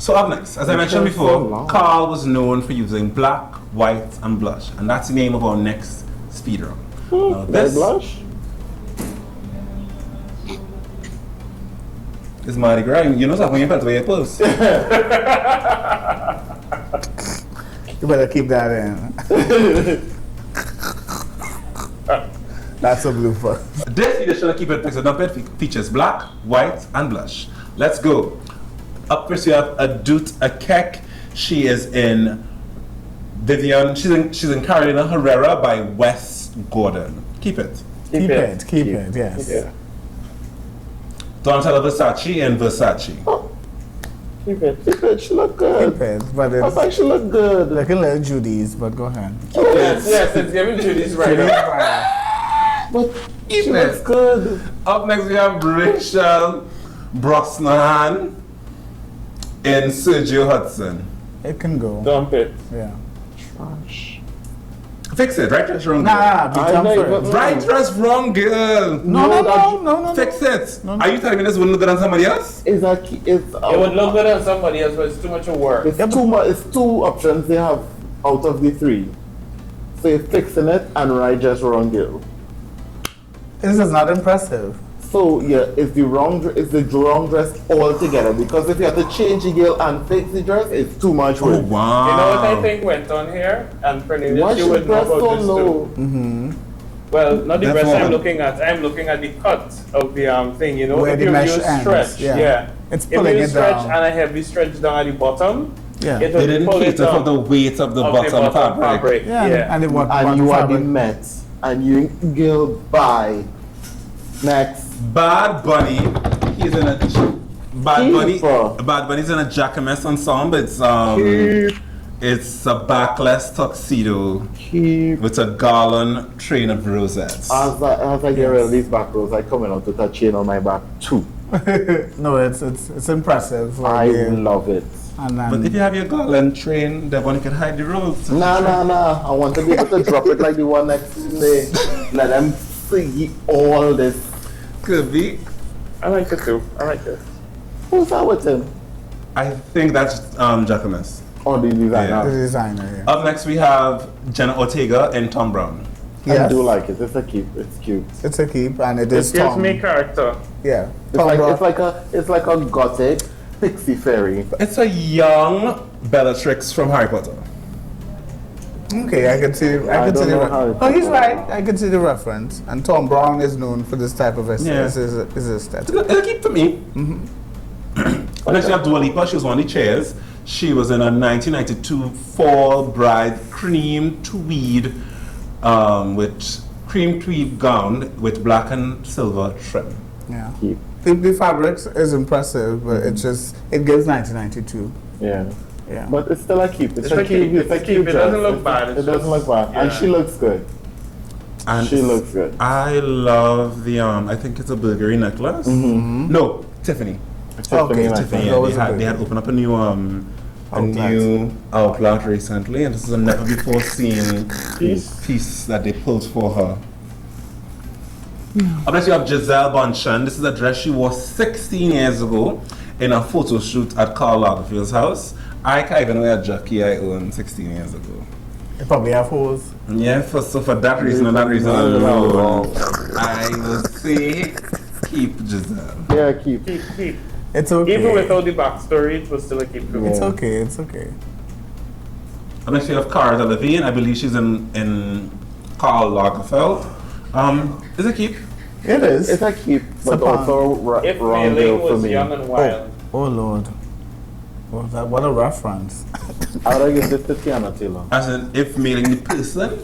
So up next, as I mentioned before, Carl was known for using black, white, and blush, and that's the name of our next speed round. Now, this blush? is Mardi Gras. You know something when you put away your purse. You better keep that in. That's a blooper. This edition of Keep It Pixel Dump It features black, white, and blush. Let's go. Up first, we have Adut Akek. She is in Vivian. She's in Carolina Herrera by Wes Gordon. Keep it. Keep it, yes. Yeah. Donatella Versace in Versace. Oh. Keep it, she look good. Keep it, but I think she look good. looking like Judy's, but go ahead. Yes, it's giving Judy's right. But she looks good. Up next, we have Rachel Brosnahan in Sergio Hudson. It can go. Dump it. Yeah. Trash. Fix it, right dress, wrong girl. Nah, be comfort. Right dress, wrong girl. No. Fix it. No. Are you telling me this wouldn't look good on somebody else? It would look good on somebody else, but it's too much of work. It's too much. It's two options they have out of the three. So you're fixing it and right just wrong girl. This is not impressive. So yeah, it's the wrong dress altogether, because if you have to change the girl and fix the dress, it's too much Oh, work. wow. You know what I think went on here? And Cournelius, Why you should would know dress so about this low? too. Well, not the That's dress I'm all. looking at. I'm looking at the cut of the thing. You know, Where if the you mesh use ends, stretch, yeah. It's If pulling you it stretch down. and a heavy stretch down at the bottom, Yeah. it They would didn't pull it cater for up the weight of the of bottom fabric. Yeah. And it what And you are the fabric. Mets, and you girl bye. Next. Bad Bunny, he's in a Keeper. Bad Bunny's in a Jacquemus ensemble. It's a backless tuxedo with a garland train of rosettes. As I get rid of these back rows, I come out with a chain on my back too. No, it's impressive. I love it. And then, But if you have your garland train, Devon, you can hide the rose. Nah. I want to be able to drop it like the one next to me. Let them see all this. Kerby, I like it too. I like it. Who's that with him? I think that's Jacquemus. Oh, the the designer. designer, yeah. Up next, we have Jenna Ortega and Tom Brown. I Yes. do like it. It's a cute. It's cute. It's a keep, and it It is gives Tom. me character. Yeah. It's Tom Brown. like a gothic pixie fairy. It's a young Bellatrix from Harry Potter. Okay, I can see. I can don't see know the. how it Oh, he's goes. right. I can see the reference. And Tom Brown is known for this type of Yeah. aesthetic. It'll keep to me. Next, we have Dua Lipa. She was on the chairs. She was in a 1992 fall bride cream tweed gown with black and silver trim. Yeah. Keep. The fabrics is impressive, but it gives 1992. Yeah. Yeah. But it's still a keep. It's a a keep. cute. It's a cute It dress. doesn't look bad. It It's doesn't just- look bad, and yeah. she looks good. And She looks good. I love the I think it's a burglary necklace. No, Tiffany. Okay, like Tiffany. that. That was Yeah, a they had opened up a new outlet recently, and this is a never before seen piece that they pulled for her. Up next, you have Giselle Bonchon. This is a dress she wore 16 years ago in a photo shoot at Karl Lagerfeld's house. I can't even wear a jacket I owned 16 years ago. They probably have holes. Yeah, for that reason and that reason alone, I would say keep Giselle. Yeah, keep. Keep. It's okay. Even without the backstory, it was still a keep for me. It's okay. It's okay. Up next, we have Cara Delevingne. I believe she's in Karl Lagerfeld. Is it keep? It is. It's a keep, but also If wrong Mei girl Ling for was me. young and wild, Oh Lord. What a reference. I would give this to Tiana Taylor. As in, if mailing the person,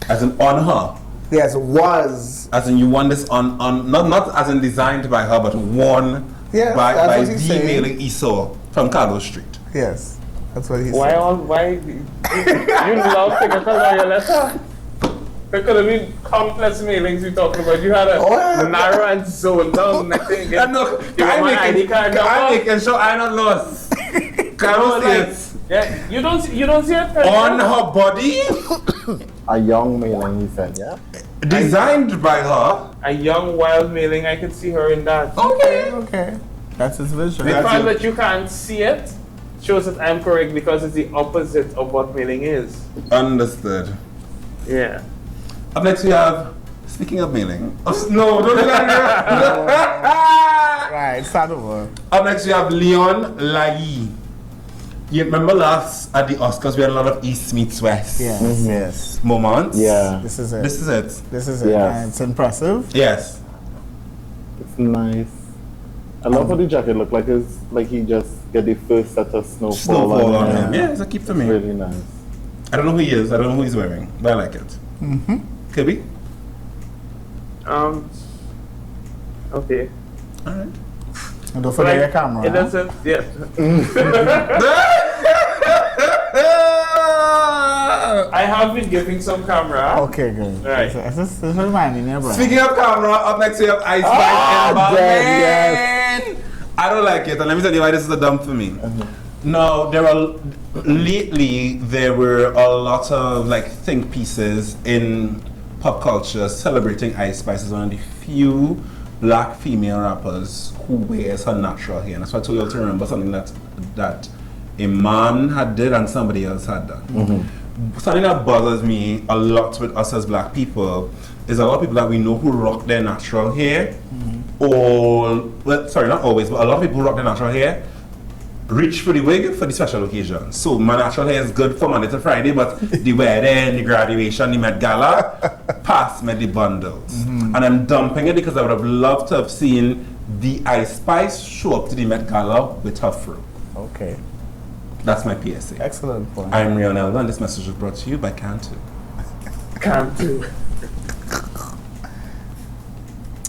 as in on her. Yes, was. As in, you want this on not as in designed by her, but worn Yes, by that's what he's the saying. mailing Esau from Cargo Street. Yes. That's what he why said. you love to get on your letter? There could have been countless mailings we talking about. You had a narrow and zoned down next thing. No, You want my ID card number? I'm making sure I'm not lost. Can see it Yeah, you don't see it on her body, A young mailing, he said, yeah? designed by her. a young wild mailing. I could see her in that. Okay. Okay. That's his vision. The That's fact it. that you can't see it shows that I'm correct because it's the opposite of what mailing is. Understood. Yeah. Up next we have, speaking of mailing. Oh, no, don't do that. Right, start over. Up next we have Leon Lai. You remember last at the Oscars we had a lot of East meets West Yes. moments? Yeah. This is it. This is it. This is it. Yes. And it's impressive. Yes. It's nice. I love how the jacket looked like he just get the first set of Snowfall on him. Yeah, it's a keep for It's me. really nice. I don't know who he is. I don't know who he's wearing, but I like it. Mm-hmm. Kerby? Okay. All right. And don't forget your camera. It doesn't. Yeah. I have been giving some camera. Okay, good. Right. This reminding me of Brian. Speaking of camera, up next we have Ice Spice and Balmain. I don't like it, and let me tell you why this is a dump for me. No, lately there were a lot of like think pieces in pop culture celebrating Ice Spice as one of the few black female rappers who wears her natural hair. And that's why I told you all to remember something that a man had did and somebody else had done. Something that bothers me a lot with us as black people is a lot of people that we know who rock their natural hair, or, well, sorry, not always, but a lot of people who rock their natural hair reach for the wig for the special occasion. So my natural hair is good for Monday to Friday, but the wedding, the graduation, the Met Gala, pass me the bundles. And I'm dumping it because I would have loved to have seen the Ice Spice show up to the Met Gala with her fro. Okay. That's my PSA. Excellent point. I'm Reon, and this message was brought to you by Cantu. Can't do.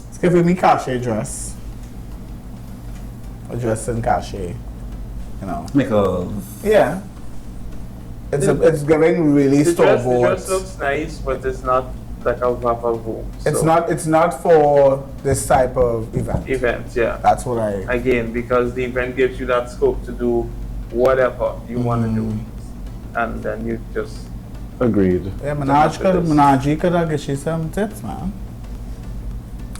It's giving me cachet dress. A dress in cachet. You know. Michael. Yeah. It's giving really The store dress bought. looks nice, but it's not like a Papa Boom. It's not for this type of event. Events, yeah. That's what I. Again, because the event gives you that scope to do whatever you want to do, and then you just Agreed. Yeah, Minaj could have get you some tips, man.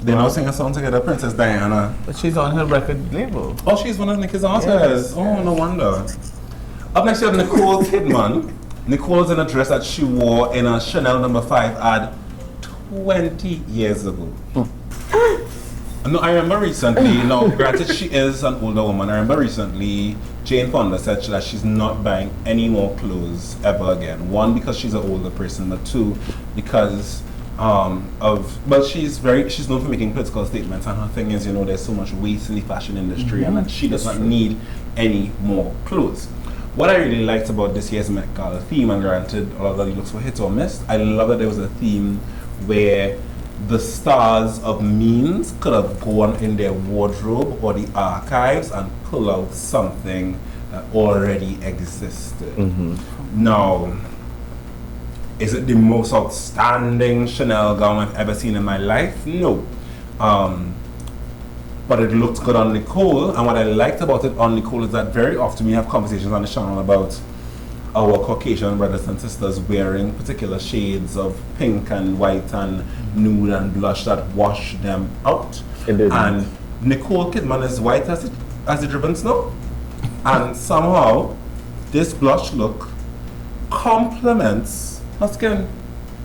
They now sing a song together, Princess Diana. But she's on her record label. Oh, she's one of Nicki's artists. Yes. Oh, no wonder. Up next, you have Nicole Kidman. Nicole's in a dress that she wore in a Chanel No. 5 ad 20 years ago. No, I remember recently, granted she is an older woman, I remember recently Jane Fonda said that she's not buying any more clothes ever again. One, because she's an older person, but two, because she's known for making political statements, and her thing is, there's so much waste in the fashion industry and that she does not need any more clothes. What I really liked about this year's Met Gala theme, and granted a lot of the looks were hit or miss, I love that there was a theme where the stars of means could have gone in their wardrobe or the archives and pull out something that already existed. Now, is it the most outstanding Chanel gown I've ever seen in my life? No. But it looked good on Nicole, and what I liked about it on Nicole is that very often we have conversations on the channel about our Caucasian brothers and sisters wearing particular shades of pink and white and nude and blush that wash them out. And Nicole Kidman is white as the driven snow. And somehow, this blush look complements her skin.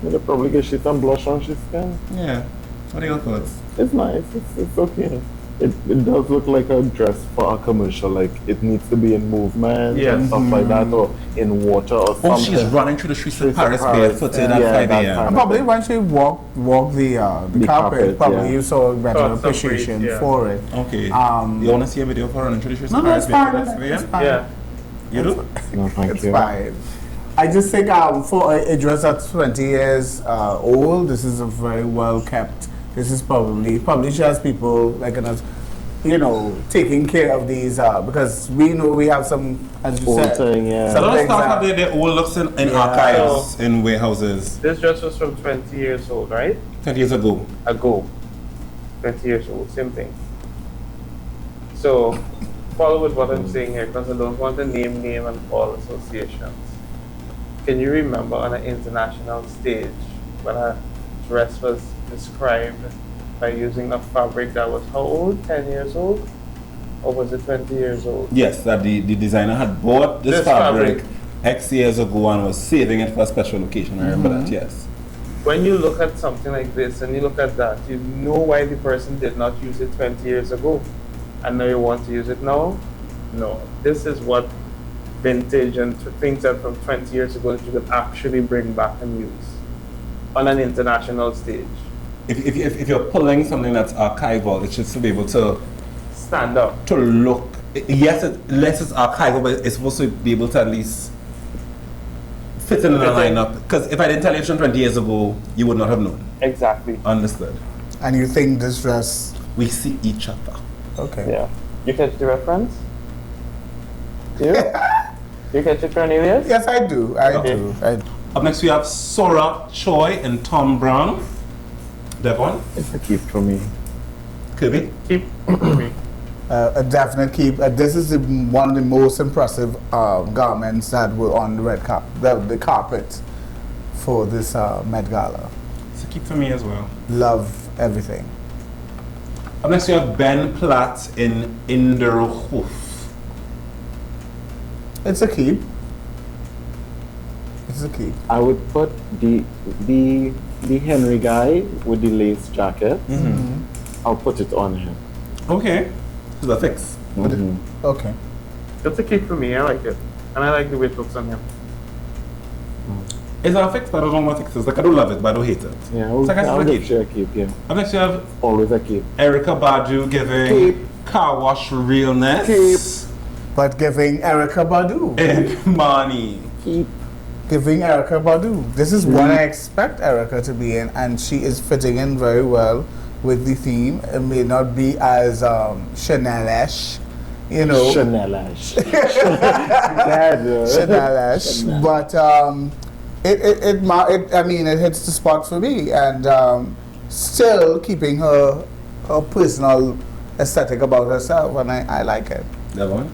It'll probably get she some blush on her skin. Yeah. What are your thoughts? It's nice. It's okay. It does look like a dress for a commercial, like it needs to be in movement and stuff like that, or in water or something. Oh, she's running through the streets of Paris barefooted at 5 a.m. Probably when she walk the carpet, probably you saw a better appreciation for it. Okay. You want to see a video for running through the streets of No, Paris it's fine. barefooted at 5 a.m.? It's fine. yeah. You do? No, thank It's you. fine. I just think for a dress that's 20 years old, this is a very well kept. This is probably she has people like us, taking care of these because we know we have some, as you said. So a lot of stuff have their old looks in archives, in warehouses. This dress was from 20 years old, right? 20 years ago. 20 years old, same thing. So, follow with what I'm saying here, because I don't want to name and all associations. Can you remember on an international stage when a dress was described by using a fabric that was how old? 10 years old? Or was it 20 years old? Yes, that the designer had bought this fabric X years ago and was saving it for a special occasion. I remember that, yes. When you look at something like this and you look at that, you know why the person did not use it 20 years ago. And now you want to use it now? No. This is what vintage and things that from 20 years ago that you could actually bring back and use on an international stage. If you're pulling something that's archival, it should still be able to stand up. To look. Yes, unless it's archival, but it's supposed to be able to at least fit in the lineup. Because if I didn't tell you from 20 years ago, you would not have known. Exactly. Understood. And you think this dress? We see each other. Okay. Yeah. You catch the reference? You? You catch it, Cournelius? Yes, I do. I do. Up next, we have Sora Choi and Tom Brown. Devon? It's a keep for me. Kerby? Keep. A definite keep. This is one of the most impressive garments that were on the red the carpet for this Met Gala. It's a keep for me as well. Love everything. Up next, we have Ben Platt in Inderhoof. It's a keep. It's a keep. I would put the Henry guy with the lace jacket. I'll put it on him. Okay. So the fix. Okay. That's a keep for me. I like it. And I like the way it looks on him. It's a fix, but I don't know what fix is. Like, I don't love it, but I don't hate it. Yeah, it's like I'll give you a keep, yeah. Up next, you have always a keep. Erica Badu giving keep. Car Wash Realness. Keep. But giving Erica Badu. And money. Keep. Giving Erica Badu. This is what I expect Erica to be in, and she is fitting in very well with the theme. It may not be as Chanel-ish, you know. Chanel-ish. Chanel-ish. But I mean, it hits the spot for me, and still keeping her personal aesthetic about herself, and I like it. That one?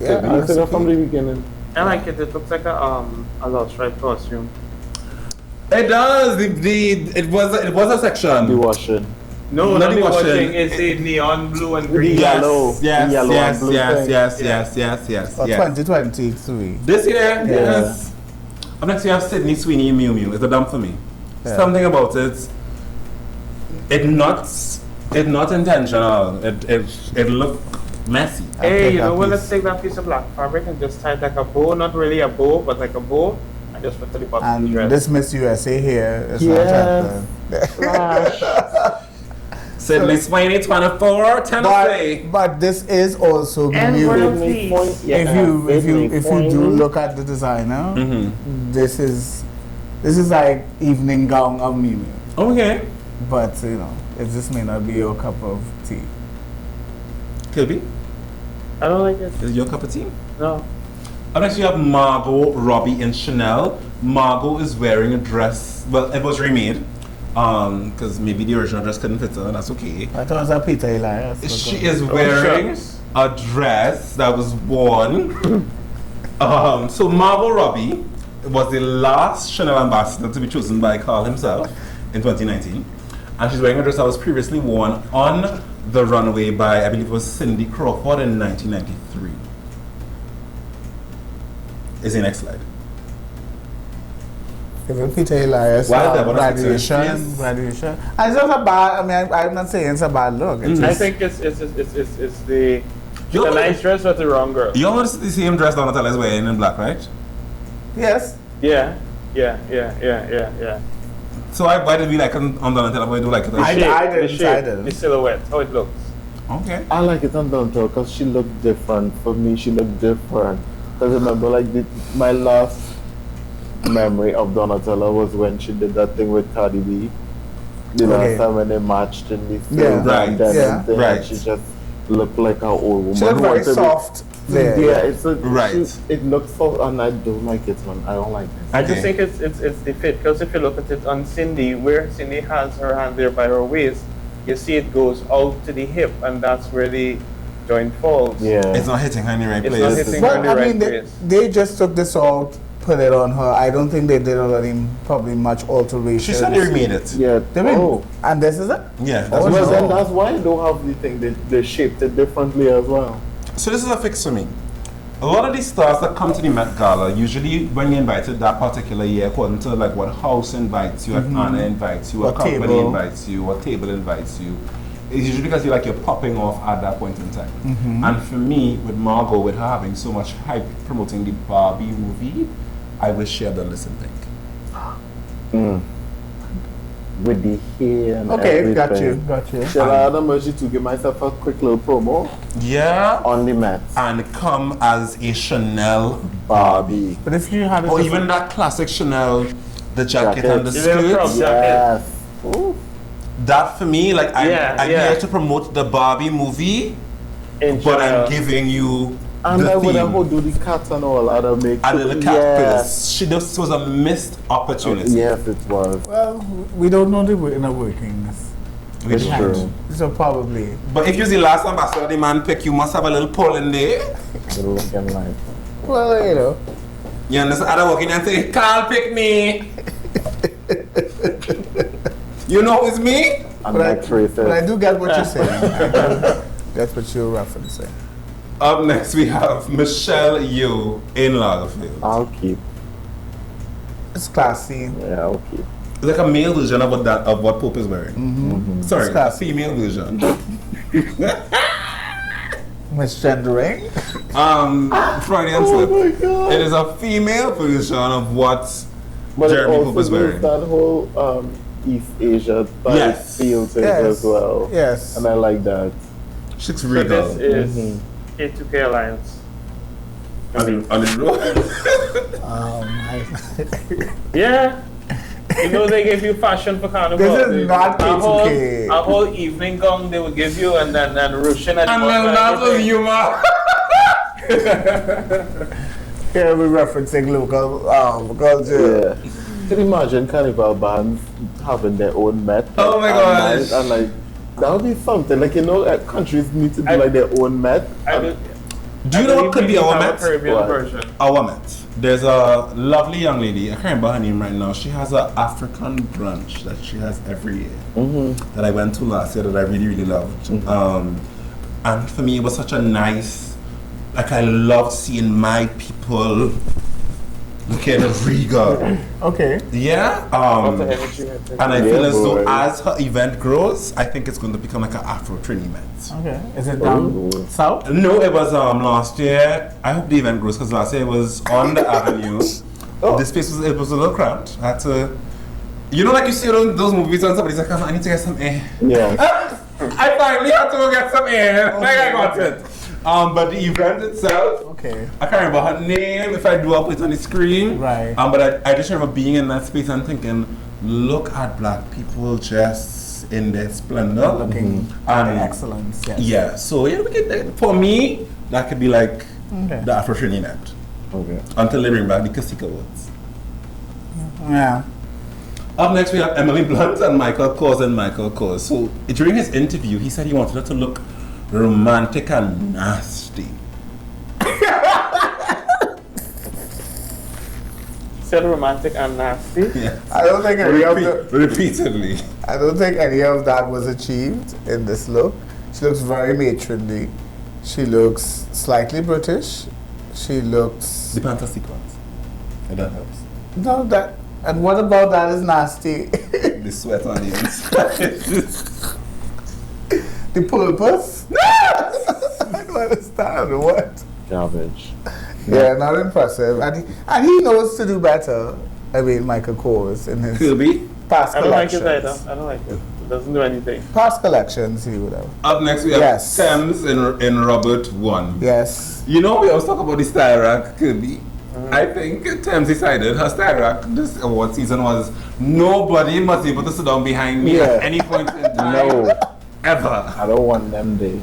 Yeah, I said that from the beginning. I like it. It looks like a love stripe costume. It does. It was a section. The washing. No, not the the washing. It's the neon blue and green. Yellow. Yes. Yellow and blue Yes. 2023. This year, yes. Up next, you have Sydney Sweeney in Miu Miu. It's a dump for me. Yeah. Something about it. It's not intentional. It look messy. Hey, you know what? Let's take that piece of black fabric and just tie it like a bow. Not really a bow, but like a bow. And just put to the bottom of the And dress. this Miss USA here is Yes. Sydney Sweeney, 24, Tennessee. but this is also And new. one of these. If you do look at the designer, this is like evening gown of Mimi. Okay. But you know, this may not be your cup of tea. Kerby, I don't like it. is it your cup of tea? No. Up next, you have Margot Robbie in Chanel. Margot is wearing a dress. Well, it was remade. Because maybe the original dress couldn't fit her, and that's okay. I thought it was a Peter Elias. She is wearing a dress that was worn. So Margot Robbie was the last Chanel ambassador to be chosen by Carl himself in 2019. And she's wearing a dress that was previously worn on the runway by, I believe it was Cindy Crawford in 1993. Is the next slide. Even Peter Elias, graduation. And it's not a bad, I mean, I'm not saying it's a bad look. It's I just, think it's the nice dress with the wrong girl. You almost the same dress Donatella is wearing in black, right? yes. Yeah. So why did we like on Donatella, why do we like it? I didn't. The silhouette, how it looks. Okay. I like it on Donatella because she looked different. For me, she looked different. Because remember, like my last memory of Donatella was when she did that thing with Cardi B. The last time when they matched in the field and she just looked like an old woman. She looked very soft. It looks soft, and I don't like it, man. I don't like it. I just think it's the fit, because if you look at it on Cindy, where Cindy has her hand there by her waist, you see it goes out to the hip, and that's where the joint falls. Yeah, it's not hitting her in the right It's place. not hitting her in the right place. They just took this out put it on her. I don't think they did already probably much alterations. She said they remade it. Yeah. They made, Oh. and this is it? Yeah, that's Oh, what Well, she then said. that's why I don't have the thing. They shaped it differently as well. So this is a fix for me. A lot of these stars that come to the Met Gala, usually when you're invited that particular year, according to like what house invites you, what Anna invites you, what What company table. invites you, what table invites you, it's usually because you're popping off at that point in time. And for me, with Margot, with her having so much hype promoting the Barbie movie, I wish she had done the same thing. With the hair and Okay, everything. got you. Shall I have the mercy to give myself a quick little promo Yeah. on the Met? And come as a Chanel Barbie. But if you had a or different- even that classic Chanel, the jacket Jacket. and the The little skirt. crop jacket. Yes. Ooh. That for me, like I'm Yeah. here to promote the Barbie movie, In but I'm Chanel. giving you And the I would have theme. do the cat and all other make. And the cat Yes. purse. She just was a missed opportunity. Yes, it was. Well, we don't know the inner workings. We It's don't. true. So probably. But if you're the last ambassador the man pick, you must have a little pull in there. The Lincoln life. Well, you know. You understand? I don't walk in and say, Carl pick me. You know it's me? And But I, like Tracy. but I do get what you're saying. I do get what you're referencing. Up next we have Michelle Yeoh in Lagerfield. I'll keep. It's classy. Yeah, I'll keep. It's like a male version of what Pope is wearing. Sorry, It's a classy. female version. Misgendering. Freudian Oh slip. my God. It is a female version of what But Jeremy it Pope also is wearing. gives that whole East Asia type Yes. feel to it Yes. as well. Yes. And I like that. She looks So regal. this is A2K Alliance. On the road. Yeah. You know they give you fashion for carnival. This is They- not a whole, A2K. a whole evening gown they would give you and then Russian and And that was humor. Here we're referencing local culture. Yeah. Can you imagine carnival bands having their own Met? Oh my and gosh. night, and like that would be something. Like countries need to do I- like their own Met. Do you know what could be our Met? Caribbean What? version. Our Met. There's a lovely young lady, I can't remember her name right now. She has an African brunch that she has every year that I went to last year that I really, really loved. And for me, it was such a nice, like I loved seeing my people looking regal. Okay. Yeah. Lots of energy, I think. And I Yeah, feel as though boy. as her event grows, I think it's going to become like an Afro Trini Met. Okay. Is it down Ooh. south? No, it was last year. I hope the event grows because last year it was on the avenue. Oh. The space was a little cramped. I had to, you know, like you see those movies when somebody's like, I need to get some air. Yeah. I finally had to go get some air. Like I got it. But the event itself, Okay. I can't remember her name. If I do, I'll put it on the screen. Right. But I just remember being in that space and thinking, look at black people just in their splendor. Looking And excellence. Yes. yeah, so yeah, we could, for me, that could be like Okay. the Afro Trini Net Okay. until they bring back the Kasika words. Yeah. Up next, we have Emily Blunt and Michael Kors. So during his interview, he said he wanted her to look romantic and nasty. Said romantic and nasty. Yeah. I don't think any of the, Repeatedly. I don't think any of that was achieved in this look. She looks very matronly. She looks slightly British. She looks The pants are sequins. And that helps. no that. And what about that is nasty? The sweat on the inside. The purpose? I don't understand what. Garbage. Yeah, not impressive. And he knows to do better. I mean, Michael Kors in his Kirby. past I don't like collections. it either. I don't like it. It doesn't do anything. Past collections, he would have. Up next, we have Yes. Thames in Robert 1. Yes. You know, we always talk about the style rack, Kirby. I think Thames decided her style rack this award season was nobody must be able to sit down behind me Yeah. at any point in time. No, Ever. I don't want them there.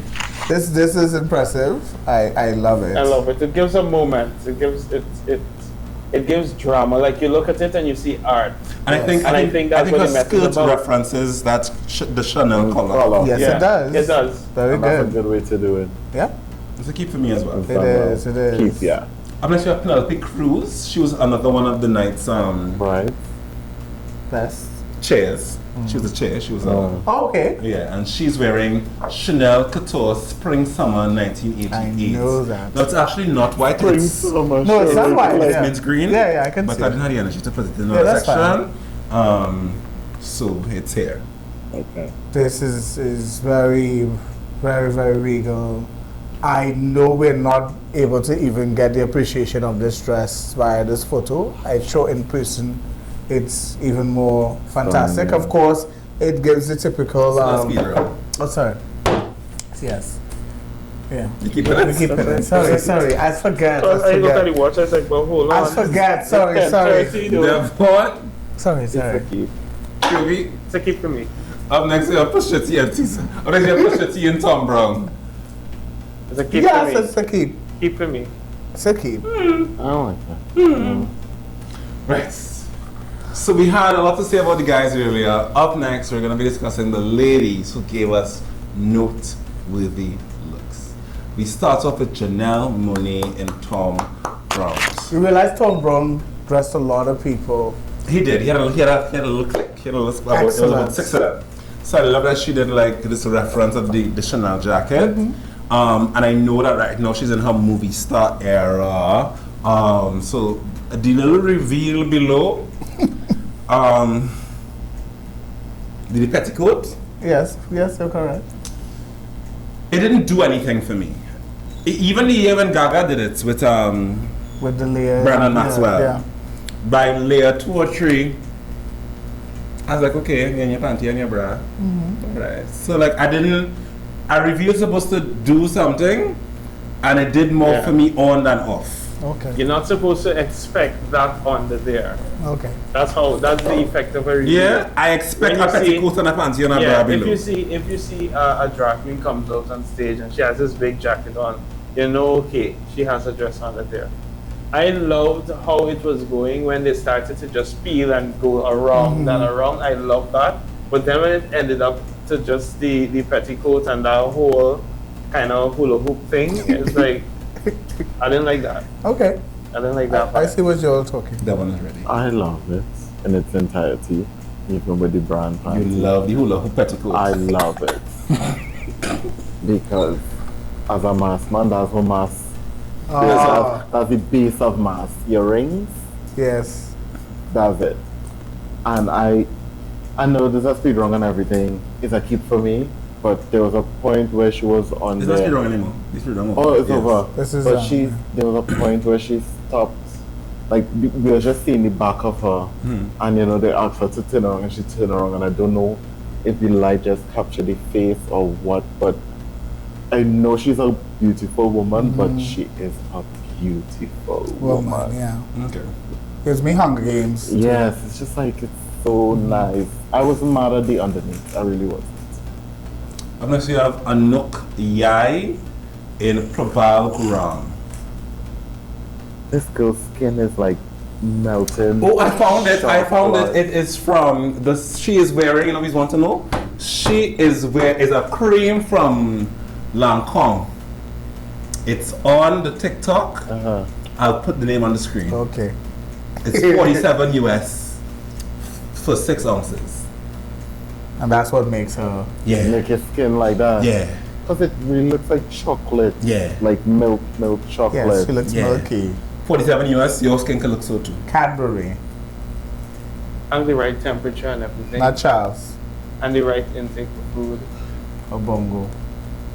This is impressive. I love it. I love it. It gives a moment. It gives drama. Like you look at it and you see art. And I think And I think that's her what the Met is skirt about. references that the Chanel color. Color. Yes, Yeah, it does. It does. Very And that's a good. good way to do it. Yeah. It's a keep for me as well. It is. It is. Keep, yeah. I'm not sure Penelope Cruz. She was another one of the night's Right. Best. chairs. She was a chair. She was a Oh, okay. yeah, and she's wearing Chanel Couture Spring Summer 1988. I know that. That's actually not white. Spring It's summer. No, it's not white. it's Yeah. mint green. Yeah, I can but see I it. didn't have the energy to put it in Yeah, our that's section. So it's here. Okay. This is very, very, very regal. I know we're not able to even get the appreciation of this dress via this photo. I show in person, it's even more fantastic. Stunning. Of course, it gives the typical. Let's be real. Oh, sorry. Yes. Yeah. You keep We it. keep it. Sorry. I forget. I looked at the forget. watch, I was like, well, hold on. I forget. Sorry. Devon, Sorry. It's a keep. Kerby. It's a keep for me. Up next, we have Pusha T and Tisa. Up next, we have Pusha T and Tom Brown. It's a keep Yes, for me. it's a keep. Keep for me. It's a keep. I don't like that. Right. So we had a lot to say about the guys earlier. Up next, we're going to be discussing the ladies who gave us noteworthy looks. We start off with Janelle Monáe and Tom Browns. You realize Tom Brown dressed a lot of people. He did. He had a little click. He had a little, it was about Excellent. 6 of them. So I love that she did like this reference of the Chanel jacket. And I know that right now she's in her movie star era. So the little reveal below. The petticoat. Yes, you're correct. It didn't do anything for me. Even the year when Gaga did it with With the layer. Brandon Maxwell. Yeah. By layer 2 or 3, I was like, okay, you're in your panty and your bra. Alright. So like I revealed supposed to do something and it did more Yeah. for me on than off. Okay. You're not supposed to expect that under there. Okay. That's the effect of a review. Yeah, I expect When a you see- petticoat and a panty and a Yeah, bra if below. you see a drag queen comes out on stage and she has this big jacket on, you know, okay, she has a dress under there. I loved how it was going when they started to just peel and go around and around. I love that. But then when it ended up to just the petticoat and that whole kind of hula hoop thing, it's like, I didn't like that. Okay. I didn't like that I part. see what you're talking. That one is ready. I love it in its entirety, even with the brand You panty. love the hula hoop petticoat. I love it. Because as a mass man, that's what mass. That's the base of mass. Your rings, Yes. that's it. And I know this has to be wrong and everything. It's a keep for me, but there was a point where she was on It's the. not wrong anymore. It's wrong. Oh, it's Yes. over. This is, but there was a point where she stopped. Like we were just seeing the back of her, and you know they asked her to turn around, and she turned around, and I don't know if the light just captured the face or what, but I know she's a beautiful woman, but she is a beautiful Woman, woman. yeah. Okay. Gives me Hunger Games. Yes, it's just like it's so nice. I wasn't mad at the underneath. I really wasn't. I'm going to have Anouk Yai in Probal Gram. This girl's skin is like melting. Oh, I found it. I found Chocolate. it. It is from the. She is wearing. You always want to know. She is a cream from Lancome. It's on the TikTok. Uh-huh. I'll put the name on the screen. Okay. It's 47 US for 6 ounces. And that's what makes her. Yeah. Make your skin like that. Yeah. Because it really looks like chocolate. Yeah. Like milk chocolate. Yes, she looks Yeah. milky. 47 US. Your skin can look so too. Cadbury. And the right temperature and everything. Not Charles. And the right intake of food. Or Bongo.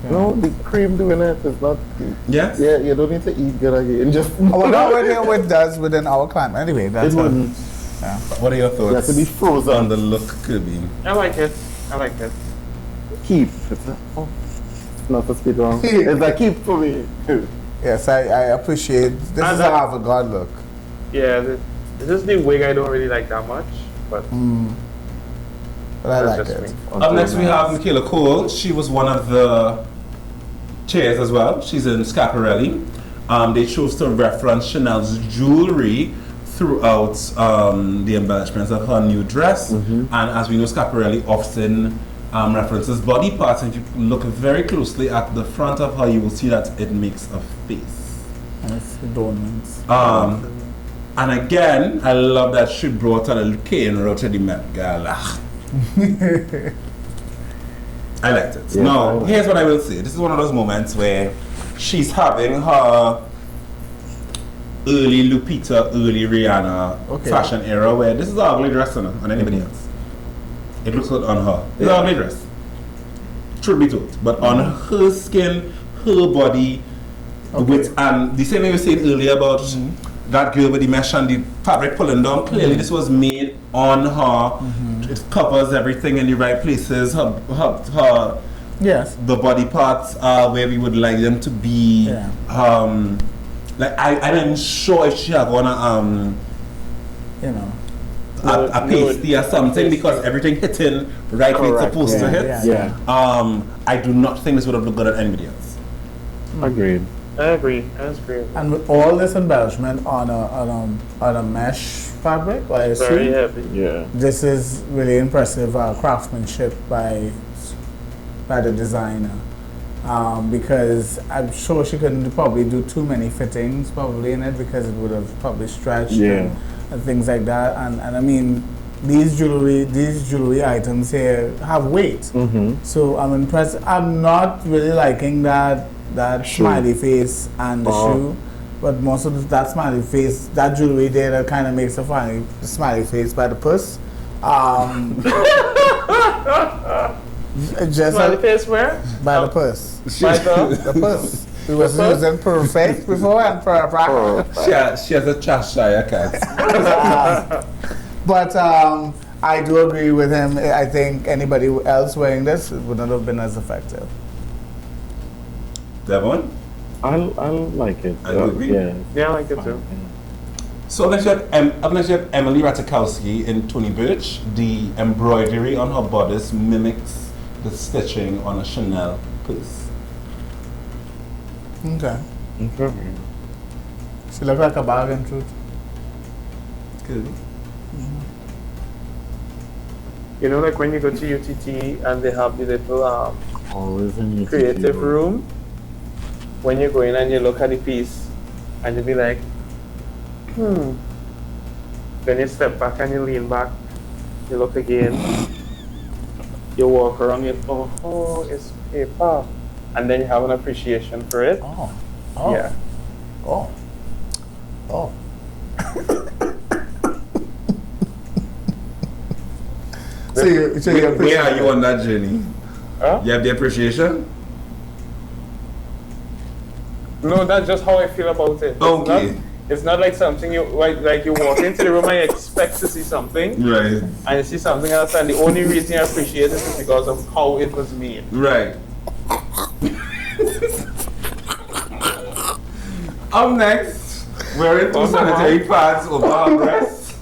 Yeah. No, the cream doing it is not. Yes. Yeah, you don't need to eat good again. Just. Oh, well, no, it does within our climate. Anyway, that's It what. wouldn't. Yeah. What are your You have thoughts to be frozen. on the look, Kirby? I like it. I like it. Keep. It's not to speak wrong. It's a keep for me. Yes, I appreciate. This And is that- a avant-garde look. Yeah, this is the wig I don't really like that much, but But I that's like just it. me. Up next we have Michaela Cole. She was one of the chairs as well. She's in Schiaparelli. They chose to reference Chanel's jewelry throughout the embellishments of her new dress. And as we know, Schiaparelli often references body parts. And if you look very closely at the front of her, you will see that it makes a face. Nice adornments. And again, I love that she brought a little cane out to the Met Gala. I liked it. Yeah, Now, here's what I will say. This is one of those moments where she's having her early Lupita, early Rihanna fashion era where this is an ugly dress on her, on anybody else. It looks good on her. It's an ugly dress. Truth be told. But on her skin, her body, with, and the same thing you said earlier about that girl with the mesh and the fabric pulling down, clearly this was made on her. It covers everything in the right places. Her Yes. the body parts are where we would like them to be. Yeah. Like I'm sure if she have on You know. a pasty or something because everything hitting right where it's supposed to hit. Yeah. I do not think this would have looked good on anybody else. Agreed. I agree. And with all this embellishment on a mesh fabric, I assume, Very heavy. Yeah. this is really impressive craftsmanship by the designer. Because I'm sure she couldn't probably do too many fittings probably in it because it would have probably stretched and things like that. And I mean, these jewelry items here have weight. So I'm impressed. I'm not really liking that smiley face and the shoe, but most of that smiley face, that jewelry there that kind of makes a funny smiley face by the puss. Just Smiley face where? by the puss. By the puss. We was using perfect before and She has a Cheshire cat. But I do agree with him. I think anybody else wearing this would not have been as effective. Devon? I like it. I agree. Yeah, I like it too. So next you have Emily Ratajkowski in Tony Birch. The embroidery on her bodice mimics the stitching on a Chanel purse. Okay. She look like a bag in truth. Good. You know, like when you go to UTT and they have the little Always in your creative room, when you go in and you look at the piece and you be like, then you step back and you lean back, you look again, you walk around, you it's paper, and then you have an appreciation for it. Yeah. So Where are you on that journey? Huh? You have the appreciation? No, that's just how I feel about it. Okay. It's not like something you like you walk into the room and you expect to see something, Right. and you see something else, and the only reason you appreciate it is because of how it was made. Right. Up next, wearing two sanitary pads over her breasts,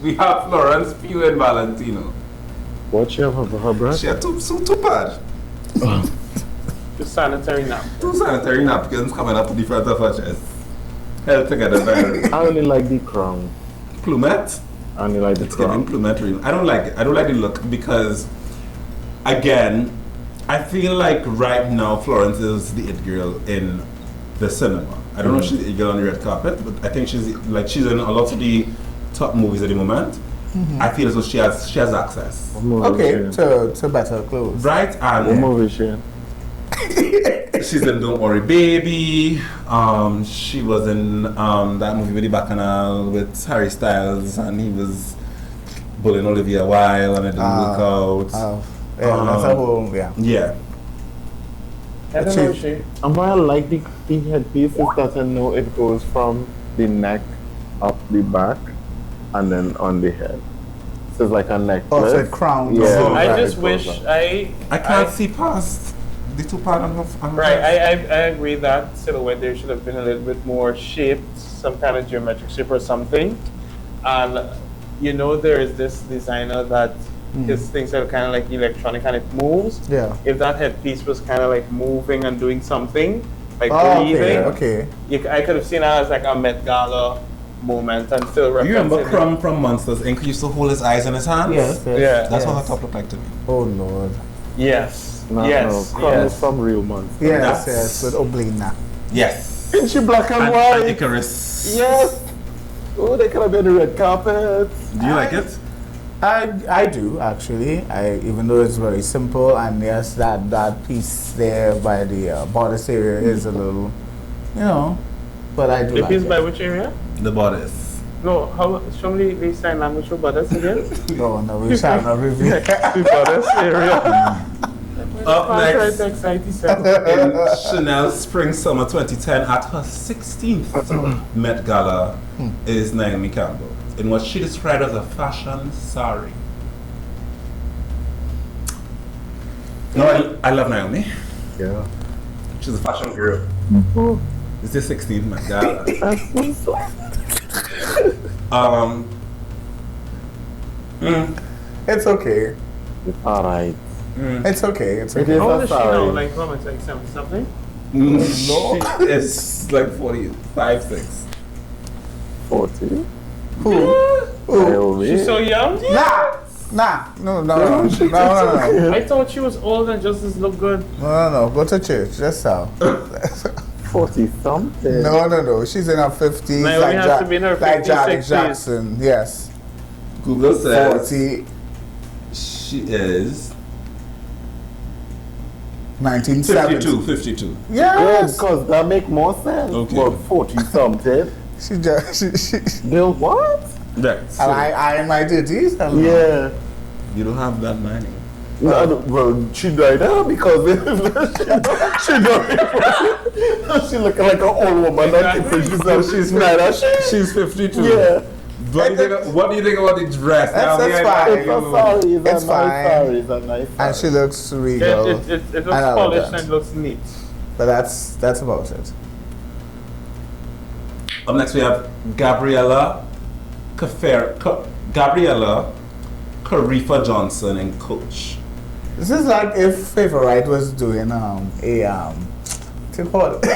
we have Florence Pugh and Valentino. What she have over her breast? She had two pads. The sanitary napkin. Two sanitary napkins coming up to the front of her chest. Held together very. I only like the crown. Plumette? I only like the It's giving crown. plumette ring. I don't like it. I don't like the look because, again, I feel like right now Florence is the it girl in the cinema. I don't know if she's the it girl on the red carpet, but I think she's in a lot of the top movies at the moment. I feel as though she has access. What movie is she in? to better clothes. Right? What And movie is she in? she's in Don't Worry Baby. She was in that movie with the Bacchanal with Harry Styles, and he was bullying Olivia Wilde and it didn't work out. That's a whole Yeah. I don't know, she. And why I like the headpiece is that I know it goes from the neck up the back and then on the head. So it's like a necklace. so it crowns. Yeah. So I right, just it wish goes up. I can't see past the two part on her. Right, I agree that silhouette there should have been a little bit more shaped, some kind of geometric shape or something. And you know, there is this designer that his things are kind of like electronic and it moves. Yeah. If that headpiece was kind of like moving and doing something, like Oh, breathing, okay. I could have seen that as like a Met Gala moment and still referencing You remember it. Crumb from Monsters Inc. used to hold his eyes in his hands? Yes. Yeah. That's what Yes. her top looked like to me. Oh Lord. Yes. No, yes. no, Crown is Yes. from Real Monster. Yes, That's- with Oblina. Yes. Ain't she black and And white? Icarus. Yes. Oh, they could have been the red carpet. Do you like it? I do actually. Even though it's very simple, and yes, that piece there by the bodice area is a little, but I do The like piece it. by which area? The bodice. No, show me the sign language for borders again. No, we shall not reveal. The borders area. Up next, Exciting. in Chanel Spring Summer 2010, at her 16th Met Gala, is Naomi Campbell in what she described as a fashion sari. No, I love Naomi. Yeah. She's a fashion girl. It's the 16th Met Gala. It's okay. It's alright. It's okay. It's It okay. is How old a is she now? sari. Like, how much? Like 70 something? No. It's like 45, 6. 40. Who? Naomi. She's so young? No. I thought she was old and just look good. No. Go to church. Just so. 40 something. No. She's in her 50s. Naomi has to be in her like 50s, Janet 60s. Jackson. Yes. Google says 40, she is 1970. 52. Good, Yes. because that make more sense. Okay. But 40 something. She Bill, what? Right. and So I in my 30s. Hello. Yeah. you don't have that money. No, well, she died because she died. She looking like an old woman. Exactly. She's mad. She's 52. Yeah. What do you think about the dress? That's Now, fine. It's a sorry. It's It's a fine. nice sorry. It's a nice And she looks regal. It looks I love polished that. and looks neat. But that's about it. Up next we have Gabriella Carifa Johnson and Coach. This is like if Favorite was doing what do you call it?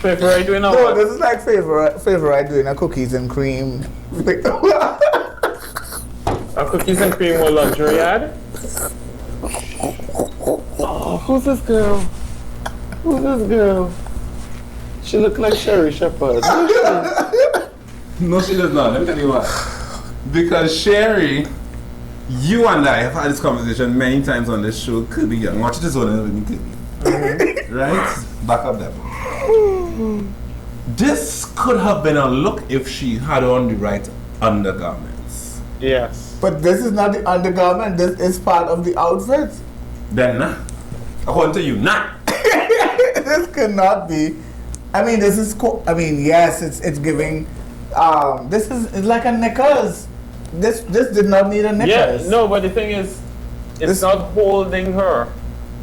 Favorite doing a No, what? this is like Favorite doing a cookies and cream. A cookies and cream or luxury ad? Oh, who's this girl? Who's this girl? She look like Sherry Shepherd. No, she does not. Let me tell you why. Because Sherry, you and I have had this conversation many times on this show. Could be young. Watch this one with me, could be. Right? Back up that one. This could have been a look if she had on the right undergarments. Yes. But this is not the undergarment. This is part of the outfit. Then, nah. According to you, nah. This cannot be. I mean, this is. Yes, it's giving. It's like a knickers. This did not need a knickers. Yeah, no, but the thing is, it's This- not holding her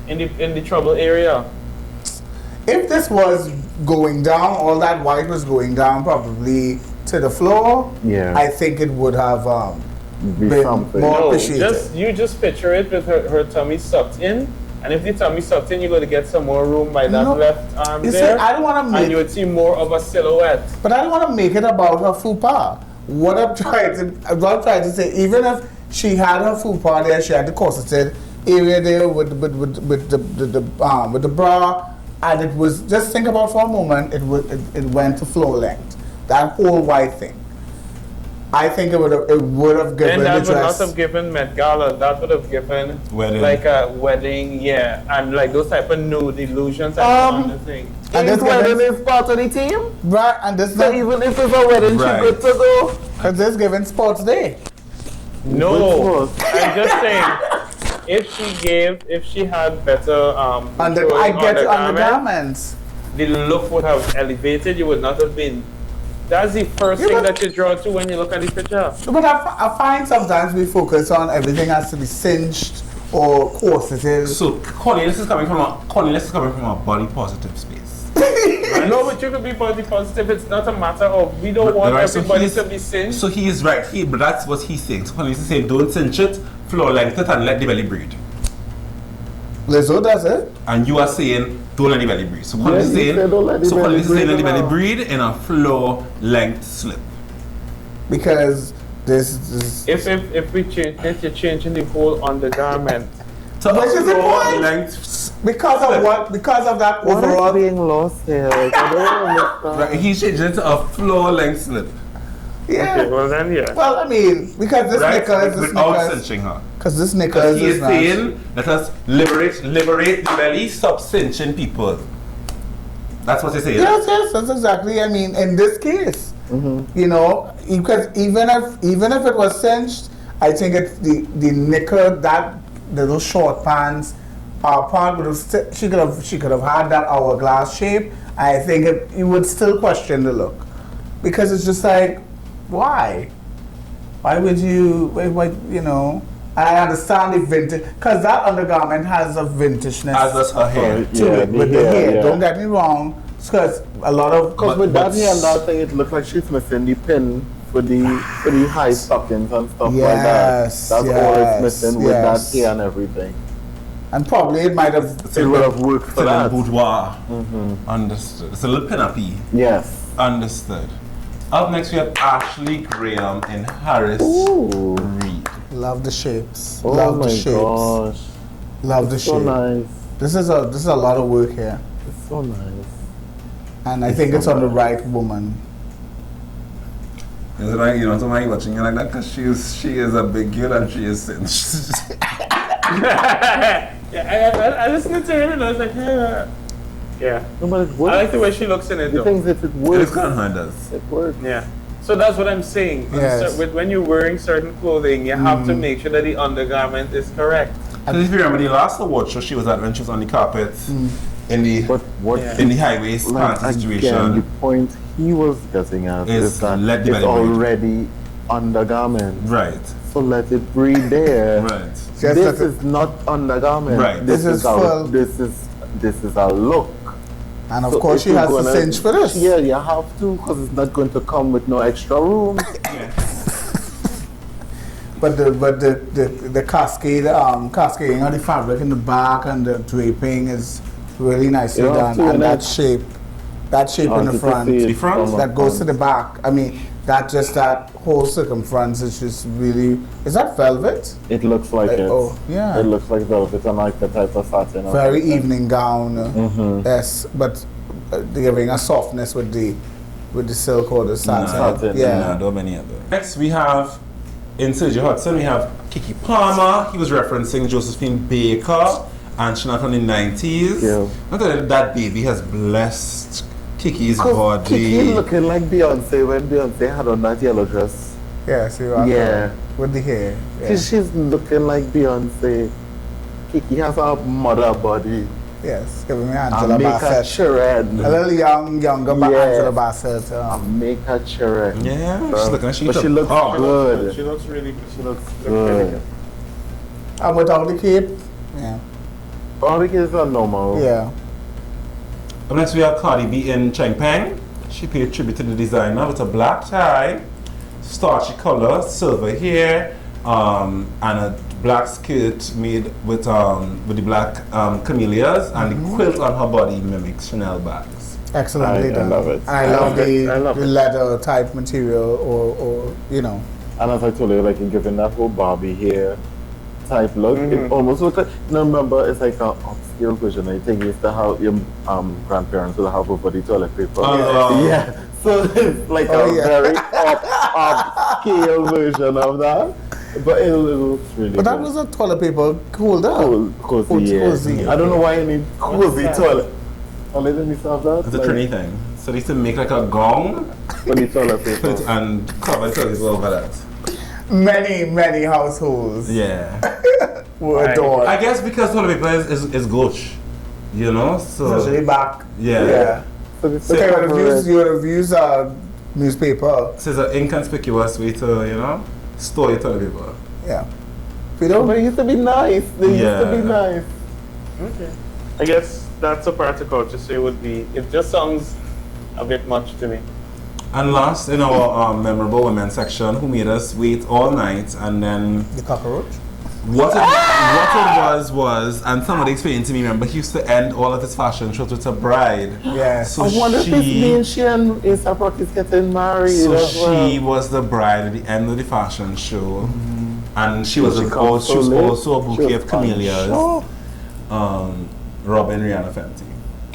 in the trouble area. If this was going down, all that white was going down probably to the floor. Yeah. I think it would have Be been something. more No, appreciated. you just picture it with her tummy sucked in, and if the tummy sucked in, you're going to get some more room by that No. left arm You see, there, I don't want to and make. you would see more of a silhouette. But I don't want to make it about her faux pas. What I'm trying to say, even if she had her faux pas there, she had the corseted area there with the bra, and it was, just think about for a moment, it went to floor length. That whole white thing. I think it would have given And that the would not dress. have given Met Gala, that would have given Wedding. like a wedding, yeah, and like those type of nude illusions that on the thing. And this wedding given, is part of the team. right, and this So even if it's a wedding, Right. she good to go. because this given sports day. No, Which was? I'm just saying, if she had better I controlling get you undergarments, undergarments. the look would have elevated. You would not have been. That's the first Yeah, thing but- that you draw to when you look at the picture. But I find sometimes we focus on everything has to be cinched or corseted. So Cornelius is coming from a body positive space. No, but you could be body positive. It's not a matter of we don't want Right, so everybody he's- to be cinched. So he is right. But that's what he's saying. So Cornelius is saying, don't cinch it, floor length it, and let the belly breathe. Lizzo does it. And you are saying, don't let the belly breathe. So Cornelius is he saying, said, "Don't let the belly Cornelius is saying, let the breathe belly now." breathe in a floor length slip. Because this If we change it, you're changing the whole undergarment. So Which is the floor point? length. Because of what? Because of that What is overall. being lost here? Like, I don't understand. Right, he changed it to a floor length slip. Yeah. Okay, well then, yeah. Well, I mean, because this Right? knickers, Without cinching her. because this Because knickers he is is not. saying, let us liberate the belly, stop cinching people. That's what he's saying. Yes, that's exactly. I mean, in this case, you know, because even if it was cinched, I think it's the knicker, that little short pants, part would have she could have had that hourglass shape. I think you would still question the look, because it's just like, why would you? Why, you know? I understand the vintage, because that undergarment has a vintageness. As does her hair. To it with the hair. Don't get me wrong, because a lot of Because with that hair and that thing, it looks like she's missing the pin for the high stockings and stuff like that. Yes, That's all it's missing with yes. that hair and everything. and probably it might have. It would have worked for It's a little that. boudoir. Understood. It's a little pin-uppy. Yes. Understood. Up next we have Ashley Graham and Harris Ooh. Reed. Love the shapes. Oh Love the my shapes. gosh. Love the It's so shape. nice. This is a lot of work here, It's so nice. and I think it's on the right woman. Is it like, you know, somebody watching you like that because she is a big girl and she is cinched. Yeah, I listened to him and I was like, yeah. No, but it I works. like the way she looks in it The though. things that it It works. is kind of how it does. It works. Yeah. So that's what I'm saying. Yes. When you're wearing certain clothing, you have to make sure that the undergarment is correct. Because if you remember the last award show she was at when she was on the carpet in the But what Yeah. in the highway like, pants again, the situation point he was getting at Is is that let the it's belly breathe. already undergarment. right. So let it breathe there. Right. Just This let it- is not undergarment. Right. This is a, full. This is a look. And of So course, if she you're has to gonna- cinch for this. Yeah, you have to, because it's not going to come with no extra room. But the cascading of the fabric in the back and the draping is really nicely You have done, to, and innit? that shape in the You can front. see it The front? from That a goes to the back. I mean, that whole circumference is just really. Is that velvet? It looks like it. Oh, yeah. It looks like velvet and like the type of satin. or Very something. evening gown. Yes, but giving a softness with the silk or the satin. Satin, Yeah. No, don't many other. Next we have in Sergio Hudson we have Kiki Palmer. He was referencing Josephine Baker and she not on the 90s. Yeah. Not that baby has blessed Kiki's 'Cause body. Kiki looking like Beyonce when Beyonce had on that yellow dress. Yeah, see what Yeah. with the hair. Yeah. She's looking like Beyonce. Kiki has a mother body. Yes, giving me Angela And make her Bassett. shred. A little younger Yeah. Angela Bassett. Make her shred. Yeah, she's looking like she But took she looks off. good. She looks really good. She looks really good. And without the cape, yeah. All the kids are normal. Yeah. Up next we have Cardi B in Cheng Peng. She paid tribute to the designer with a black tie, starchy color, silver hair, and a black skirt made with the black camellias, and the quilt on her body mimics Chanel bags. Excellently I done. love it. I I love love it. I the love it. leather type material or you know. And as I told you, like, giving that whole Barbie hair type look, it almost looks like, you know, remember, it's like an upscale version. I think used to have your grandparents would have over the toilet paper. Yeah. So it's like Oh, a yeah. very upscale version of that. But it looks really But that good. was a toilet paper holder. Cozy, yeah. Cozy. I don't know why you need cozy toilet. Only then you have that. It's a Trini thing. So they used to make like a gong For the toilet paper. and cover the toilet over that. Many households Yeah. were Right. adored. I guess because toilet paper is gauche, you know? So Especially back. yeah. Yeah. So it's So you would have cover used, it. newspaper. This is an inconspicuous way to, you know, store your toilet paper. Yeah. You know? But it used to be nice. They used to Yeah. be nice. Okay. I guess that's a part of culture, so it just sounds a bit much to me. And last in our memorable women section, who made us wait all night, and then The cockroach. what it was, and somebody explained to me, remember, he used to end all of his fashion shows with a bride. Yeah. So I wonder if this means she and A$AP Rocky is getting married. So as well. she was the bride at the end of the fashion show. And she was, She a, comes she was so late. also a She bouquet was of camellias. unsure. Robin Rihanna Fenty.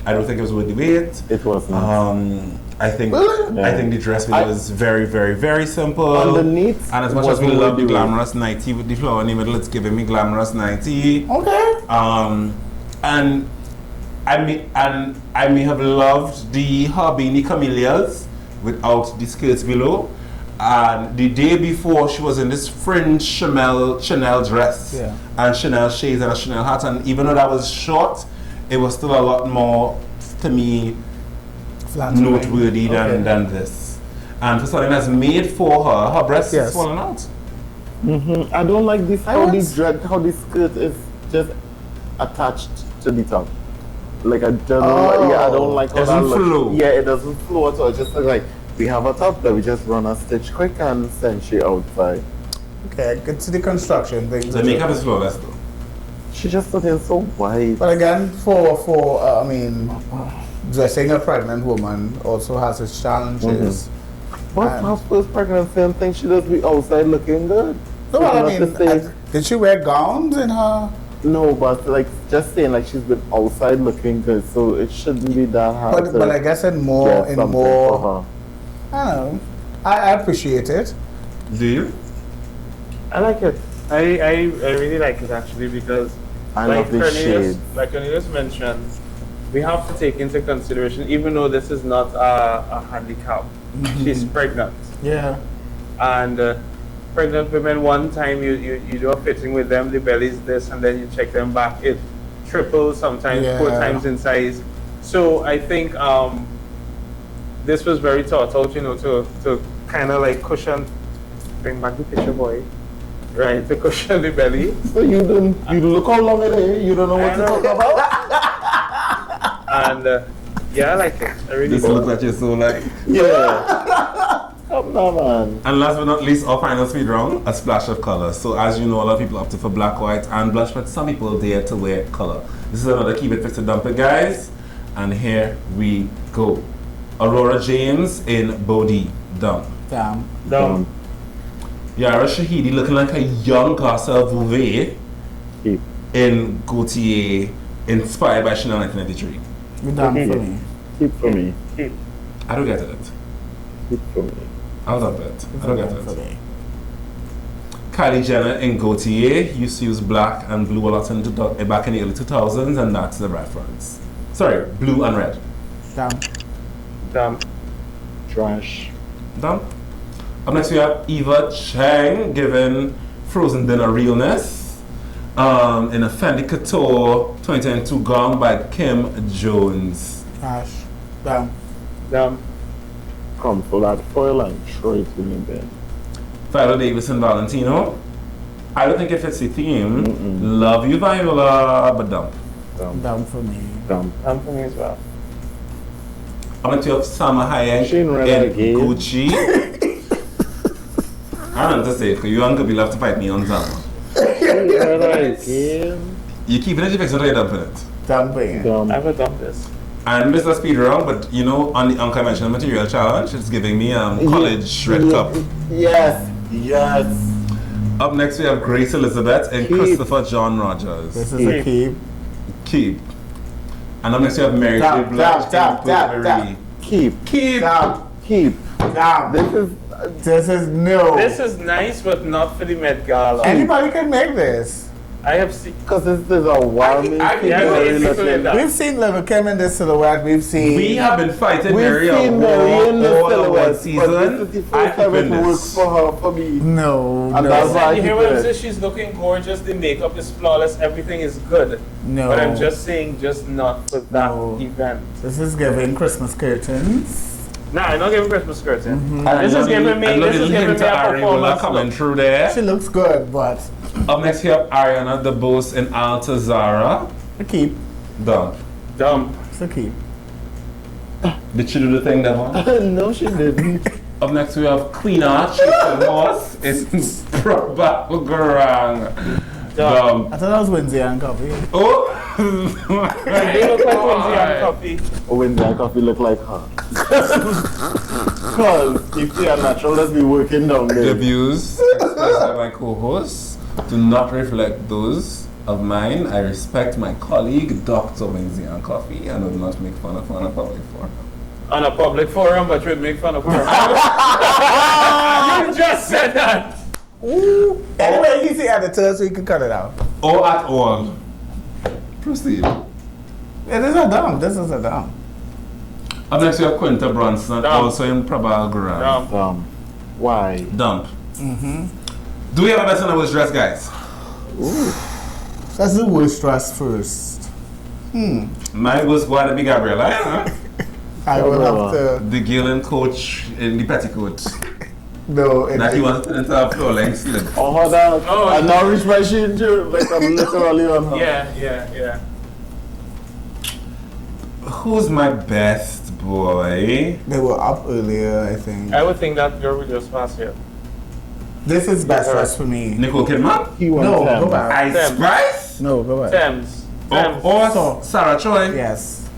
I don't think it was worth the wait. It wasn't. I think Really? I think the dress video was very, very, very simple. Underneath, And as much as we love the glamorous 90 with the flower in the middle, it's giving me glamorous 90. Okay. And I may have loved the Harbini camellias without the skirts below. And the day before, she was in this fringe Chanel dress and Chanel shades and a Chanel hat. And even though that was short, it was still a lot more, to me, noteworthy than this. And for something that's made for her, her breasts is falling out. I don't like this, how this skirt is just attached to the top. Like, I don't like how It doesn't that looks. flow. Yeah, it doesn't flow at all. It's just like, we have a top that we just run a stitch quick and send she outside. Okay, get to the construction thing. The makeup is flawless though. She just looking so white. But again, I mean, dressing a pregnant woman also has its challenges. But her first pregnancy and thing, she does be outside looking good. No, but I mean, did she wear gowns in her? No, but like just saying, like she's been outside looking good, so it shouldn't be that hard. But I guess in more, get something for her. I don't know. I appreciate it. Do you? I like it. I really like it actually because I love the shades. like Cournelius mentioned, we have to take into consideration, even though this is not a handicap, she's pregnant. Yeah. And pregnant women, one time you do a fitting with them, the belly's this, and then you check them back, it triples, sometimes 4 times in size. So I think this was very thought out, to kind of like cushion, bring back the picture boy, right, to cushion the belly. So you look how long it is, you don't know what to talk about? And yeah, I like it. I really This do. looks like you're so like. Yeah. Come on, man. And last but not least, our final speed round, a splash of color. So as you know, a lot of people opt for black, white, and blush, but some people dare to wear color. This is another Keep It Fix It Dump It, guys. And here we go. Aurora James in Bodhi Dump. Dumb. Yara Shahidi looking like a young Casa Vouvet Keep. in Gaultier, inspired by Chanel 1993. You're done for me. Keep for me. Keep. I don't get it. Keep for me. I'll dump it. I don't get Done for it. me. Kylie Jenner in Gaultier used to use black and blue a lot back in the early 2000s, and that's the reference. Sorry, blue and red. Dumb. Trash. Done. Up next we have Eva Chang giving Frozen Dinner realness in a Fendi Couture 2022 gown by Kim Jones. Cash. Down. Dumb. Come for that foil and throw it in the bin. Viola Davis and Valentino. I don't think it fits the theme. Love you, Viola, but dump. Down for me. Dumb. Dumb for me as well. I'm going to have Salma Hayek She in red in again. Gucci. I don't know what to say, because you and Kirby love to fight me on Salma. You keeping it, you fixing it, or you dumping it? Dumping. Dumb. I would dump this. And Mr. Speed Round, but you know, on the unconventional material challenge, it's giving me college red cup. Yes. Yes. Up next, we have Grace Elizabeth and Keep. Christopher John Rogers. This is a keep. Keep. And up next, we have Mary J. Tap, Blige tap, and tap, Put tap, Marie. Keep. Keep. Down. Keep. Down. This is no. This is nice, but not for the Met Gala. Anybody can make this. I have seen. Because this is a warming I can Yeah, do it's it. that. We've seen Little Kim in this silhouette. We've seen. We have been fighting We've Mary seen Mary in the all one silhouette, but season. this is the first time it works for her, for me. No. And No. that's why I You hear keep what I'm it. saying? She's looking gorgeous. The makeup is flawless. Everything is good. No. But I'm just saying, just not for that No. event. This is giving Christmas curtains. Nah, I'm not giving Christmas curtain. And This is giving me. This is giving me a Ariola performance coming look. through there. She looks good, but Up next, we have Ariana DeBose and Altazara. a keep. Dump. Dumb. It's a keep. Did she do the thing, Devon? No, she didn't. Up next, we have Queen Arch and Moss. It's Prabha Garang. Dump. I thought that was Wednesday and coffee. Oh! They look like Lindsay and Coffee. When that coffee look like her. Because if they are natural, let's be working down The there. views expressed by my co-host do not reflect those of mine. I respect my colleague, Dr. Wednesday and Coffee, and will not make fun of her on a public forum. On a public forum, but you would make fun of her. You just said that. Ooh. Anyway, he's the editor, so he can cut it out. Or at all. Proceed. It is a dump. This is a dump. Up next we have Quinta Bronson, Dump. also in Prabhakaran. Why? Dump. Do we have a best and a worst dress, guys? Let's do worst dress first. Mine was going to be Gabriella. Huh? I will have to. The Galen coach in the petticoat. No, That he wanted to enter a floor length slip. Oh, that. Oh, I now reach my shin too. Like I'm literally on her. Yeah. Who's my best boy? They were up earlier, I think. I would think that girl would just pass here. This is best dress for me. Nicole Kidman? He went No, Tam. go back. Ice Thames. Spice? No, go back. Thames. Or Sarah Choi? Yes.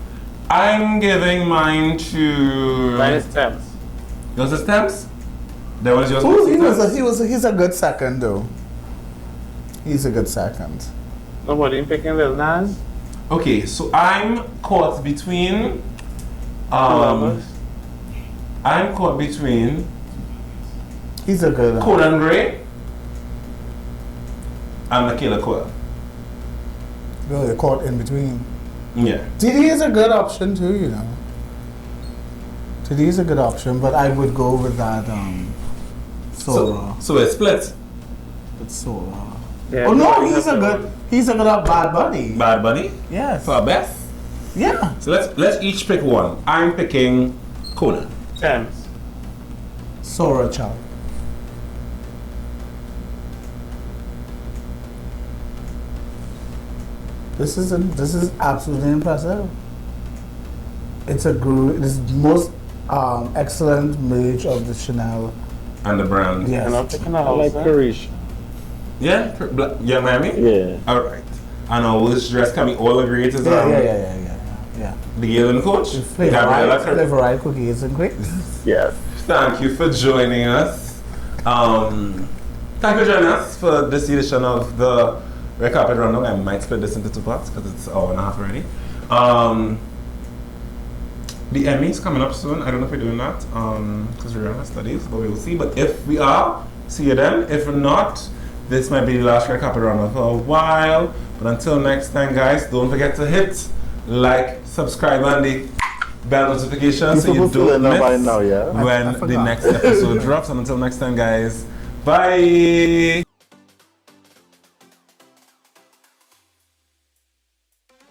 I'm giving mine to... Mine is Thames. Yours is Thames? That was yours? He's a good second though. He's a good second. Nobody picking Lil Nas? Okay, so I'm caught between... Columbus? I'm caught between He's a good Conan Gray and Michaela Coyle. Really caught in between. Yeah. TD is a good option too, you know. TD is a good option, but I would go with that Sora. So it's split. It's Sora. Yeah, Oh no, nobody he's has a no- good Bad Bunny. Bad Bunny Yes. for Beth. Yeah. So let's each pick one. I'm picking Conan. Thames. Sora child. This is absolutely impressive. It's this most excellent merge of the Chanel. And the brand. Yes. And I'm picking a I house. like Karish. Yeah? Yeah, Miami? Yeah. Alright. And our worst dress can we all agree it is Yeah. the Galen coach? Gabriella Kirk. Flavor Ride cookies and great. Yes. Thank you for joining us. Thank you for joining us for this edition of the Red Carpet Rundown. I might split this into two parts because it's an hour and a half already. The Emmys coming up soon. I don't know if we're doing that because we're on studies, but we will see. But if we are, see you then. If not, this might be the last Red Carpet Rundown for a while. But until next time, guys, don't forget to hit like, subscribe, and the bell notification so you don't miss by now, yeah? when the next episode drops. And until next time, guys, bye.